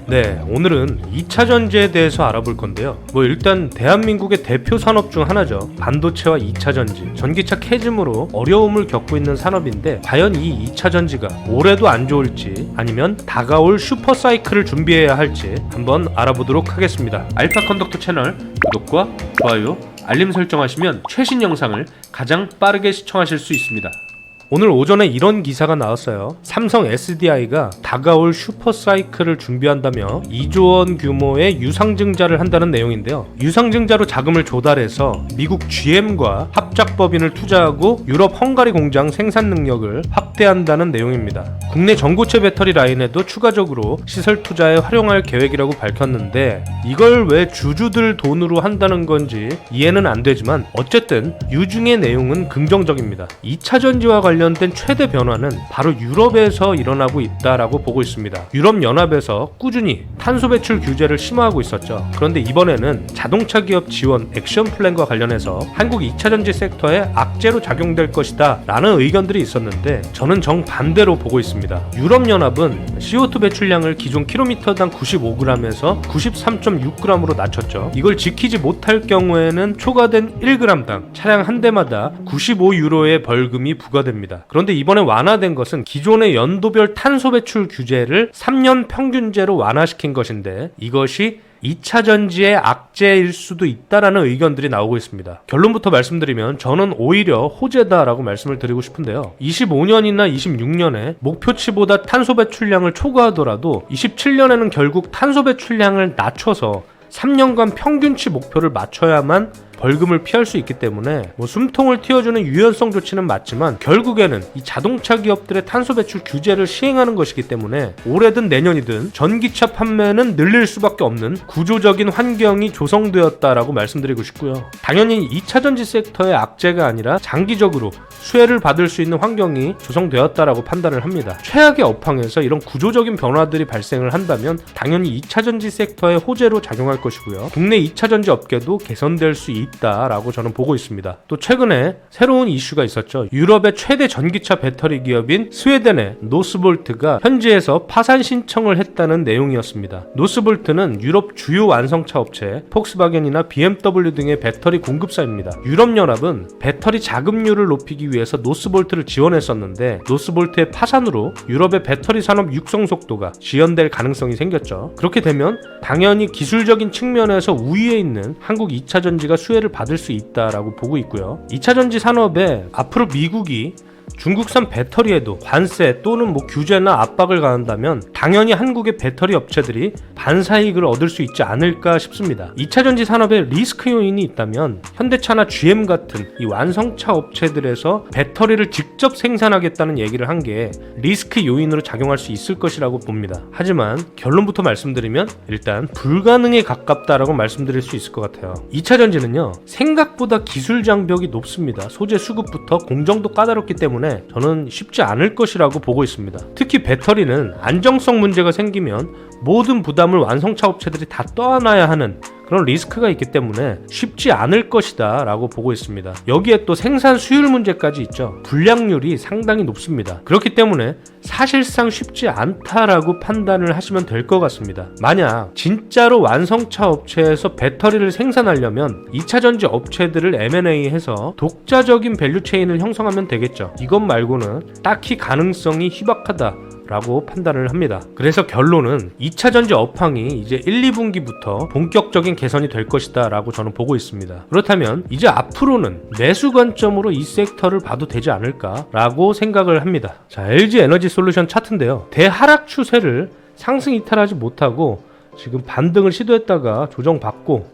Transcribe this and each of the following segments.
네, 오늘은 2차 전지에 대해서 알아볼 건데요. 일단 대한민국의 대표 산업 중 하나죠. 반도체와 2차 전지, 전기차 캐즘으로 어려움을 겪고 있는 산업인데 과연 이 2차 전지가 올해도 안 좋을지 아니면 다가올 슈퍼 사이클을 준비해야 할지 한번 알아보도록 하겠습니다. 알파 컨덕터 채널 구독과 좋아요, 알림 설정하시면 최신 영상을 가장 빠르게 시청하실 수 있습니다. 오늘 오전에 이런 기사가 나왔어요. 삼성 SDI가 다가올 슈퍼사이클을 준비한다며 2조 원 규모의 유상증자를 한다는 내용인데요. 유상증자로 자금을 조달해서 미국 GM과 합작법인을 투자하고 유럽 헝가리 공장 생산 능력을 확대한다는 내용입니다. 국내 전고체 배터리 라인에도 추가적으로 시설 투자에 활용할 계획이라고 밝혔는데 이걸 왜 주주들 돈으로 한다는 건지 이해는 안 되지만 어쨌든 유중의 내용은 긍정적입니다. 2차 전지와 관련된 최대 변화는 바로 유럽에서 일어나고 있다라고 보고 있습니다. 유럽연합에서 꾸준히 탄소 배출 규제를 심화하고 있었죠. 그런데 이번에는 자동차 기업 지원 액션 플랜과 관련해서 한국 2차 전지 섹터에 악재로 작용될 것이다 라는 의견들이 있었는데 저는 정반대로 보고 있습니다. 유럽연합은 CO2 배출량을 기존 킬로미터당 95g에서 93.6g으로 낮췄죠. 이걸 지키지 못할 경우에는 초과된 1g당 차량 한 대마다 95유로의 벌금이 부과됩니다. 그런데 이번에 완화된 것은 기존의 연도별 탄소 배출 규제를 3년 평균제로 완화시킨 것인데 이것이 2차 전지의 악재일 수도 있다라는 의견들이 나오고 있습니다. 결론부터 말씀드리면 저는 오히려 호재다라고 말씀을 드리고 싶은데요. 25년이나 26년에 목표치보다 탄소 배출량을 초과하더라도 27년에는 결국 탄소 배출량을 낮춰서 3년간 평균치 목표를 맞춰야만 벌금을 피할 수 있기 때문에 숨통을 틔워주는 유연성 조치는 맞지만 결국에는 이 자동차 기업들의 탄소 배출 규제를 시행하는 것이기 때문에 올해든 내년이든 전기차 판매는 늘릴 수밖에 없는 구조적인 환경이 조성되었다라고 말씀드리고 싶고요. 당연히 2차 전지 섹터의 악재가 아니라 장기적으로 수혜를 받을 수 있는 환경이 조성되었다라고 판단을 합니다. 최악의 업황에서 이런 구조적인 변화들이 발생을 한다면 당연히 2차 전지 섹터의 호재로 작용할 것이고요. 국내 2차 전지 업계도 개선될 수 있다라고 저는 보고 있습니다. 또 최근에 새로운 이슈가 있었죠. 유럽의 최대 전기차 배터리 기업인 스웨덴의 노스볼트가 현지에서 파산 신청을 했다는 내용이었습니다. 노스볼트는 유럽 주요 완성차 업체 폭스바겐이나 BMW 등의 배터리 공급사입니다. 유럽연합은 배터리 자금률을 높이기 위해서 노스볼트를 지원했었는데 노스볼트의 파산으로 유럽의 배터리 산업 육성 속도가 지연될 가능성이 생겼죠. 그렇게 되면 당연히 기술적인 측면에서 우위에 있는 한국 2차 전지가 수혜를 받을 수 있다라고 보고 있고요. 2차 전지 산업에 앞으로 미국이 중국산 배터리에도 관세 또는 규제나 압박을 가한다면 당연히 한국의 배터리 업체들이 반사이익을 얻을 수 있지 않을까 싶습니다. 2차 전지 산업에 리스크 요인이 있다면 현대차나 GM 같은 이 완성차 업체들에서 배터리를 직접 생산하겠다는 얘기를 한 게 리스크 요인으로 작용할 수 있을 것이라고 봅니다. 하지만 결론부터 말씀드리면 일단 불가능에 가깝다라고 말씀드릴 수 있을 것 같아요. 2차 전지는요 생각보다 기술 장벽이 높습니다. 소재 수급부터 공정도 까다롭기 때문에 저는 쉽지 않을 것이라고 보고 있습니다. 특히 배터리는 안정성 문제가 생기면 모든 부담을 완성차 업체들이 다 떠안아야 하는 그런 리스크가 있기 때문에 쉽지 않을 것이다 라고 보고 있습니다. 여기에 또 생산 수율 문제까지 있죠. 불량률이 상당히 높습니다. 그렇기 때문에 사실상 쉽지 않다라고 판단을 하시면 될 것 같습니다. 만약 진짜로 완성차 업체에서 배터리를 생산하려면 2차 전지 업체들을 M&A해서 독자적인 밸류체인을 형성하면 되겠죠. 이것 말고는 딱히 가능성이 희박하다 라고 판단을 합니다. 그래서 결론은 2차 전지 업황이 이제 1, 2분기부터 본격적인 개선이 될 것이다 라고 저는 보고 있습니다. 그렇다면 이제 앞으로는 매수 관점으로 이 섹터를 봐도 되지 않을까 라고 생각을 합니다. 자, LG 에너지 솔루션 차트인데요. 대하락 추세를 상승 이탈하지 못하고 지금 반등을 시도했다가 조정받고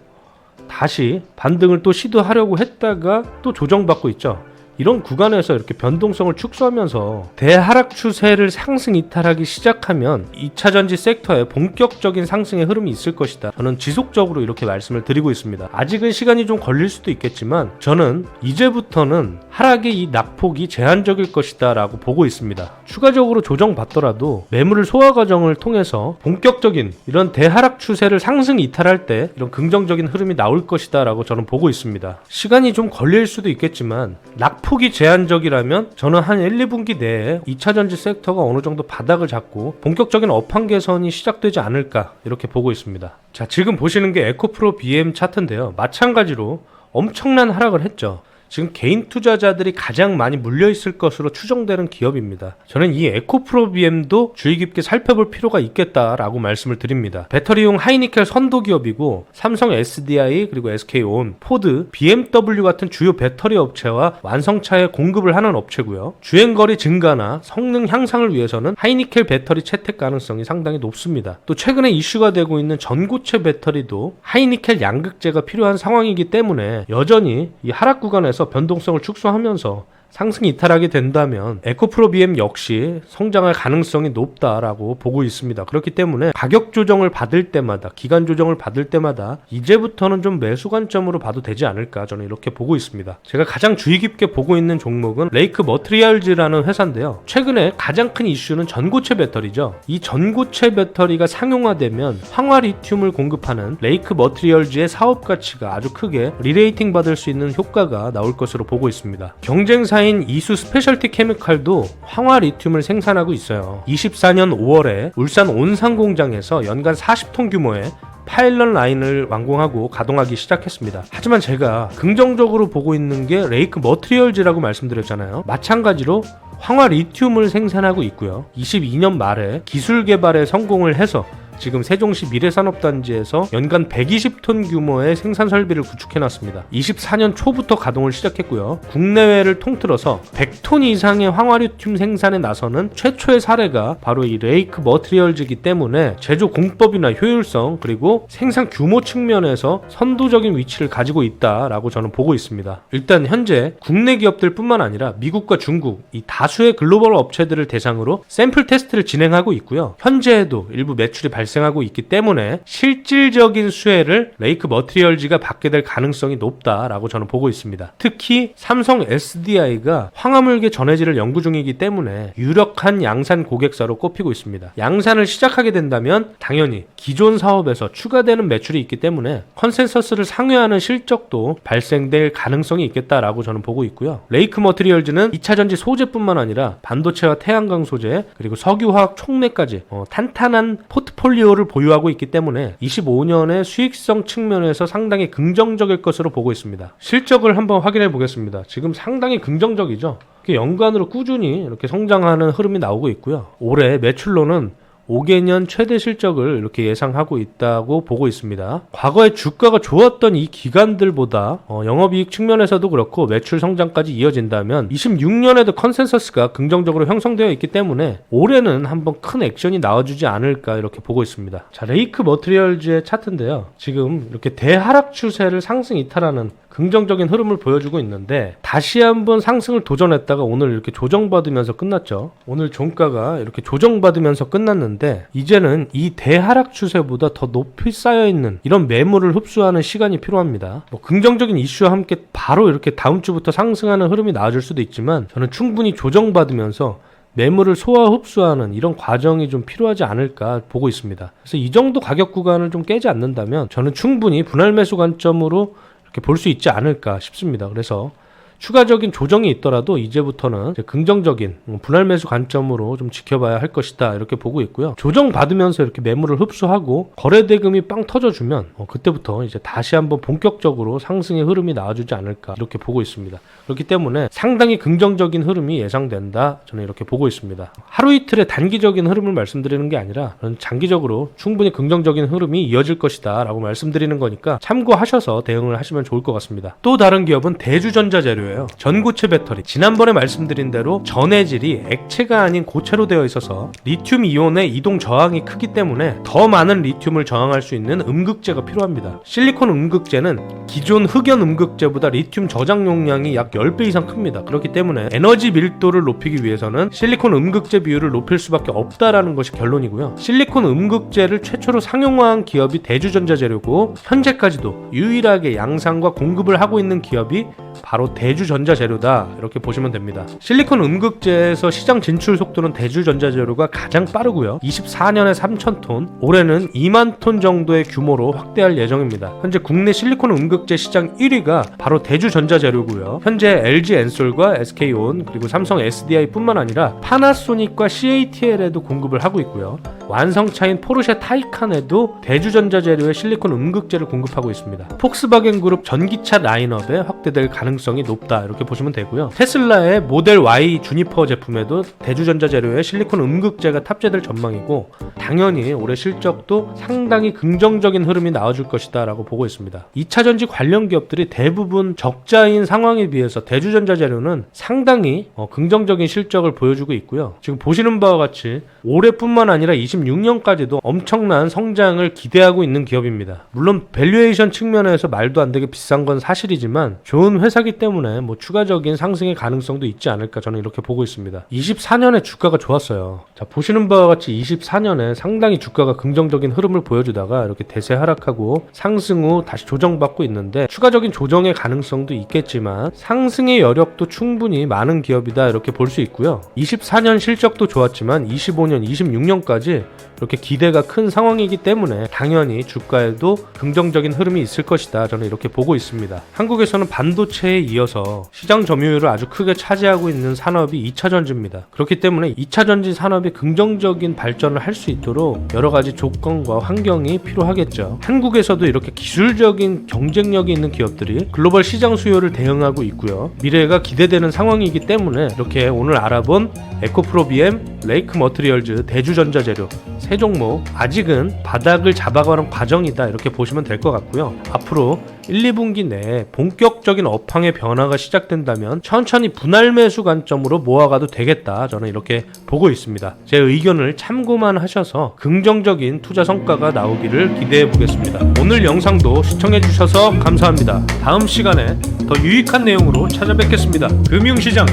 다시 반등을 또 시도하려고 했다가 또 조정받고 있죠. 이런 구간에서 이렇게 변동성을 축소하면서 대하락 추세를 상승 이탈하기 시작하면 2차 전지 섹터에 본격적인 상승의 흐름이 있을 것이다. 저는 지속적으로 이렇게 말씀을 드리고 있습니다. 아직은 시간이 좀 걸릴 수도 있겠지만 저는 이제부터는 하락의 이 낙폭이 제한적일 것이다 라고 보고 있습니다. 추가적으로 조정받더라도 매물을 소화 과정을 통해서 본격적인 이런 대하락 추세를 상승 이탈할 때 이런 긍정적인 흐름이 나올 것이다 라고 저는 보고 있습니다. 시간이 좀 걸릴 수도 있겠지만 낙폭 낙폭이 제한적이라면 저는 한 1, 2분기 내에 2차전지 섹터가 어느 정도 바닥을 잡고 본격적인 업황 개선이 시작되지 않을까 이렇게 보고 있습니다. 자, 지금 보시는 게 에코프로 BM 차트인데요. 마찬가지로 엄청난 하락을 했죠. 지금 개인 투자자들이 가장 많이 물려있을 것으로 추정되는 기업입니다. 저는 이 에코프로 BM도 주의 깊게 살펴볼 필요가 있겠다라고 말씀을 드립니다. 배터리용 하이니켈 선도 기업이고 삼성 SDI 그리고 SK온, 포드, BMW 같은 주요 배터리 업체와 완성차에 공급을 하는 업체고요. 주행거리 증가나 성능 향상을 위해서는 하이니켈 배터리 채택 가능성이 상당히 높습니다. 또 최근에 이슈가 되고 있는 전고체 배터리도 하이니켈 양극재가 필요한 상황이기 때문에 여전히 이 하락 구간에서 변동성을 축소하면서 상승 이탈하게 된다면 에코프로 BM 역시 성장할 가능성이 높다라고 보고 있습니다. 그렇기 때문에 가격 조정을 받을 때마다, 기간 조정을 받을 때마다 이제부터는 좀 매수 관점으로 봐도 되지 않을까, 저는 이렇게 보고 있습니다. 제가 가장 주의 깊게 보고 있는 종목은 레이크 머트리얼즈라는 회사인데요. 최근에 가장 큰 이슈는 전고체 배터리죠. 이 전고체 배터리가 상용화되면 황화 리튬을 공급하는 레이크 머트리얼즈의 사업 가치가 아주 크게 리레이팅 받을 수 있는 효과가 나올 것으로 보고 있습니다. 경쟁사인 이수 스페셜티 케미칼도 황화 리튬을 생산하고 있어요. 24년 5월에 울산 온산 공장에서 연간 40톤 규모의 파일럿 라인을 완공하고 가동하기 시작했습니다. 하지만 제가 긍정적으로 보고 있는 게 레이크 머트리얼즈라고 말씀드렸잖아요. 마찬가지로 황화 리튬을 생산하고 있고요. 22년 말에 기술 개발에 성공을 해서 지금 세종시 미래산업단지에서 연간 120톤 규모의 생산 설비를 구축해놨습니다. 24년 초부터 가동을 시작했고요. 국내외를 통틀어서 100톤 이상의 황화리튬 생산에 나서는 최초의 사례가 바로 이 레이크 머트리얼즈이기 때문에 제조 공법이나 효율성 그리고 생산 규모 측면에서 선도적인 위치를 가지고 있다라고 저는 보고 있습니다. 일단 현재 국내 기업들 뿐만 아니라 미국과 중국 이 다수의 글로벌 업체들을 대상으로 샘플 테스트를 진행하고 있고요. 현재에도 일부 매출이 발생하고 있기 때문에 실질적인 수혜를 레이크 머트리얼즈가 받게 될 가능성이 높다라고 저는 보고 있습니다. 특히 삼성 SDI가 황화물계 전해질을 연구 중이기 때문에 유력한 양산 고객사로 꼽히고 있습니다. 양산을 시작하게 된다면 당연히 기존 사업에서 추가되는 매출이 있기 때문에 컨센서스를 상회하는 실적도 발생될 가능성이 있겠다라고 저는 보고 있고요. 레이크 머트리얼즈는 2차전지 소재뿐만 아니라 반도체와 태양광 소재 그리고 석유화학 촉매까지 탄탄한 포트폴리오를 보유하고 있기 때문에 25년의 수익성 측면에서 상당히 긍정적일 것으로 보고 있습니다. 실적을 한번 확인해 보겠습니다. 지금 상당히 긍정적이죠. 연간으로 꾸준히 이렇게 성장하는 흐름이 나오고 있고요. 올해 매출로는 5개년 최대 실적을 이렇게 예상하고 있다고 보고 있습니다. 과거에 주가가 좋았던 이 기간들보다 영업이익 측면에서도 그렇고 매출 성장까지 이어진다면 26년에도 컨센서스가 긍정적으로 형성되어 있기 때문에 올해는 한번 큰 액션이 나와주지 않을까 이렇게 보고 있습니다. 자, 레이크 머트리얼즈의 차트인데요. 지금 이렇게 대하락 추세를 상승 이탈하는 긍정적인 흐름을 보여주고 있는데 다시 한번 상승을 도전했다가 오늘 이렇게 조정받으면서 끝났죠. 오늘 종가가 이렇게 조정받으면서 끝났는데 이제는 이 대하락 추세보다 더 높이 쌓여있는 이런 매물을 흡수하는 시간이 필요합니다. 긍정적인 이슈와 함께 바로 이렇게 다음 주부터 상승하는 흐름이 나와줄 수도 있지만 저는 충분히 조정받으면서 매물을 소화 흡수하는 이런 과정이 좀 필요하지 않을까 보고 있습니다. 그래서 이 정도 가격 구간을 좀 깨지 않는다면 저는 충분히 분할 매수 관점으로 이렇게 볼 수 있지 않을까 싶습니다. 그래서 추가적인 조정이 있더라도 이제부터는 이제 긍정적인 분할 매수 관점으로 좀 지켜봐야 할 것이다 이렇게 보고 있고요. 조정 받으면서 이렇게 매물을 흡수하고 거래 대금이 빵 터져주면 그때부터 이제 다시 한번 본격적으로 상승의 흐름이 나와주지 않을까 이렇게 보고 있습니다. 그렇기 때문에 상당히 긍정적인 흐름이 예상된다 저는 이렇게 보고 있습니다. 하루 이틀의 단기적인 흐름을 말씀드리는 게 아니라 저는 장기적으로 충분히 긍정적인 흐름이 이어질 것이다 라고 말씀드리는 거니까 참고하셔서 대응을 하시면 좋을 것 같습니다. 또 다른 기업은 대주전자재료예요. 전고체 배터리, 지난번에 말씀드린 대로 전해질이 액체가 아닌 고체로 되어 있어서 리튬 이온의 이동 저항이 크기 때문에 더 많은 리튬을 저항할 수 있는 음극재가 필요합니다. 실리콘 음극재는 기존 흑연 음극재보다 리튬 저장 용량이 약 10배 이상 큽니다. 그렇기 때문에 에너지 밀도를 높이기 위해서는 실리콘 음극재 비율을 높일 수밖에 없다라는 것이 결론이고요. 실리콘 음극재를 최초로 상용화한 기업이 대주전자재료고 현재까지도 유일하게 양산과 공급을 하고 있는 기업이 바로 대주전자재료입니다. 대주전자재료다 이렇게 보시면 됩니다. 실리콘 음극재에서 시장 진출 속도는 대주전자재료가 가장 빠르고요. 24년에 3,000톤, 올해는 2만 톤 정도의 규모로 확대할 예정입니다. 현재 국내 실리콘 음극재 시장 1위가 바로 대주전자재료고요. 현재 LG 엔솔과 SK온 그리고 삼성 SDI 뿐만 아니라 파나소닉과 CATL에도 공급을 하고 있고요. 완성차인 포르쉐 타이칸에도 대주전자재료의 실리콘 음극재를 공급하고 있습니다. 폭스바겐 그룹 전기차 라인업에 확대될 가능성이 높다 이렇게 보시면 되고요. 테슬라의 모델 Y 주니퍼 제품에도 대주전자재료의 실리콘 음극재가 탑재될 전망이고, 당연히 올해 실적도 상당히 긍정적인 흐름이 나와줄 것이다 라고 보고 있습니다. 2차전지 관련 기업들이 대부분 적자인 상황에 비해서 대주전자재료는 상당히 긍정적인 실적을 보여주고 있고요. 지금 보시는 바와 같이 올해뿐만 아니라 26년까지도 엄청난 성장을 기대하고 있는 기업입니다. 물론 밸류에이션 측면에서 말도 안 되게 비싼 건 사실이지만 좋은 회사기 때문에 추가적인 상승의 가능성도 있지 않을까 저는 이렇게 보고 있습니다. 24년에 주가가 좋았어요. 자, 보시는 바와 같이 24년에 상당히 주가가 긍정적인 흐름을 보여주다가 이렇게 대세 하락하고 상승 후 다시 조정받고 있는데, 추가적인 조정의 가능성도 있겠지만 상승의 여력도 충분히 많은 기업이다 이렇게 볼 수 있고요. 24년 실적도 좋았지만 25년, 26년까지 이렇게 기대가 큰 상황이기 때문에 당연히 주가에도 긍정적인 흐름이 있을 것이다 저는 이렇게 보고 있습니다. 한국에서는 반도체에 이어서 시장 점유율을 아주 크게 차지하고 있는 산업이 2차전지입니다. 그렇기 때문에 2차전지 산업이 긍정적인 발전을 할 수 있도록 여러 가지 조건과 환경이 필요하겠죠. 한국에서도 이렇게 기술적인 경쟁력이 있는 기업들이 글로벌 시장 수요를 대응하고 있고요. 미래가 기대되는 상황이기 때문에 이렇게 오늘 알아본 에코프로비엠, 레이크 머트리얼즈, 대주전자재료 세 종목 아직은 바닥을 잡아가는 과정이다 이렇게 보시면 될 것 같고요. 앞으로 1, 2분기 내에 본격적인 업황의 변화가 시작된다면 천천히 분할 매수 관점으로 모아가도 되겠다 저는 이렇게 보고 있습니다. 제 의견을 참고만 하셔서 긍정적인 투자 성과가 나오기를 기대해 보겠습니다. 오늘 영상도 시청해 주셔서 감사합니다. 다음 시간에 더 유익한 내용으로 찾아뵙겠습니다. 금융시장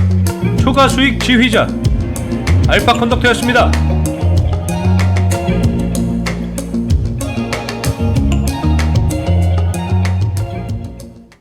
초과 수익 지휘자 알파 컨덕터였습니다.